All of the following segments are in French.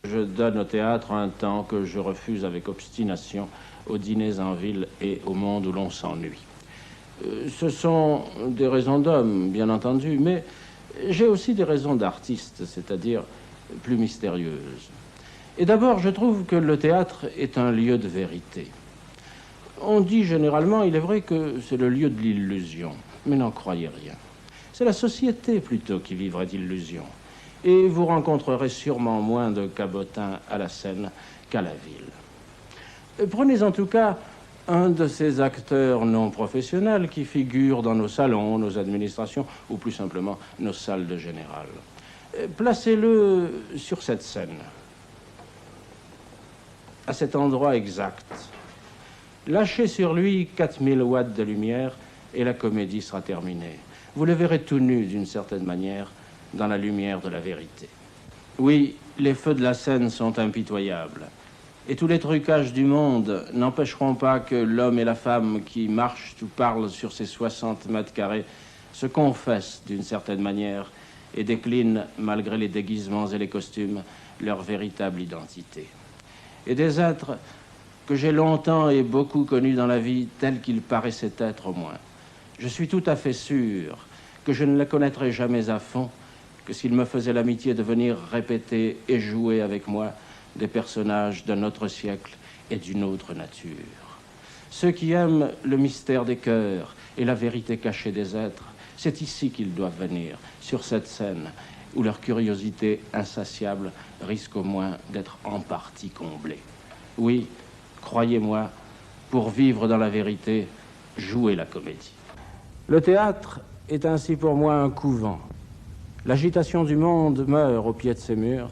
Je donne au théâtre un temps que je refuse avec obstination aux dîners en ville et au monde où l'on s'ennuie. Ce sont des raisons d'homme, bien entendu, mais j'ai aussi des raisons d'artiste, c'est-à-dire plus mystérieuses. Et d'abord, je trouve que le théâtre est un lieu de vérité. On dit généralement, il est vrai, que c'est le lieu de l'illusion, mais n'en croyez rien. C'est la société plutôt qui vivrait d'illusions. Et vous rencontrerez sûrement moins de cabotins à la scène qu'à la ville. Prenez en tout cas un de ces acteurs non professionnels qui figurent dans nos salons, nos administrations, ou plus simplement nos salles de général. Placez-le sur cette scène, à cet endroit exact. Lâchez sur lui 4000 watts de lumière et la comédie sera terminée. Vous le verrez tout nu, d'une certaine manière, dans la lumière de la vérité. Oui, les feux de la scène sont impitoyables. Et tous les trucages du monde n'empêcheront pas que l'homme et la femme qui marchent ou parlent sur ces 60 mètres carrés se confessent d'une certaine manière et déclinent, malgré les déguisements et les costumes, leur véritable identité. Et des êtres que j'ai longtemps et beaucoup connus dans la vie tels qu'ils paraissaient être au moins. Je suis tout à fait sûr que je ne les connaîtrai jamais à fond, que s'il me faisait l'amitié de venir répéter et jouer avec moi des personnages d'un autre siècle et d'une autre nature. Ceux qui aiment le mystère des cœurs et la vérité cachée des êtres, c'est ici qu'ils doivent venir, sur cette scène, où leur curiosité insatiable risque au moins d'être en partie comblée. Oui, croyez-moi, pour vivre dans la vérité, jouez la comédie. Le théâtre est ainsi pour moi un couvent. L'agitation du monde meurt au pied de ses murs,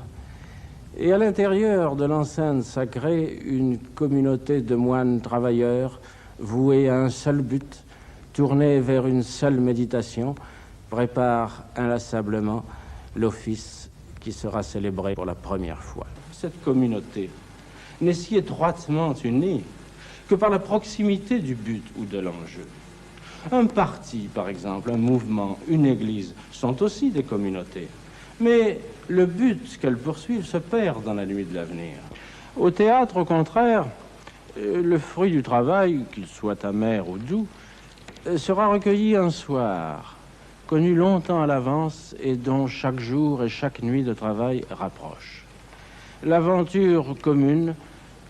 et à l'intérieur de l'enceinte sacrée, une communauté de moines travailleurs voués à un seul but, tournés vers une seule méditation, prépare inlassablement l'office qui sera célébré pour la première fois. Cette communauté n'est si étroitement unie que par la proximité du but ou de l'enjeu. Un parti, par exemple, un mouvement, une église, sont aussi des communautés. Mais le but qu'elles poursuivent se perd dans la nuit de l'avenir. Au théâtre, au contraire, le fruit du travail, qu'il soit amer ou doux, sera recueilli un soir, connu longtemps à l'avance et dont chaque jour et chaque nuit de travail rapproche. L'aventure commune,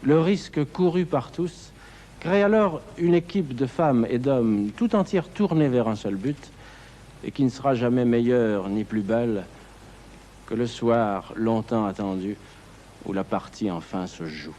le risque couru par tous, crée alors une équipe de femmes et d'hommes tout entière tournée vers un seul but et qui ne sera jamais meilleure ni plus belle que le soir longtemps attendu où la partie enfin se joue.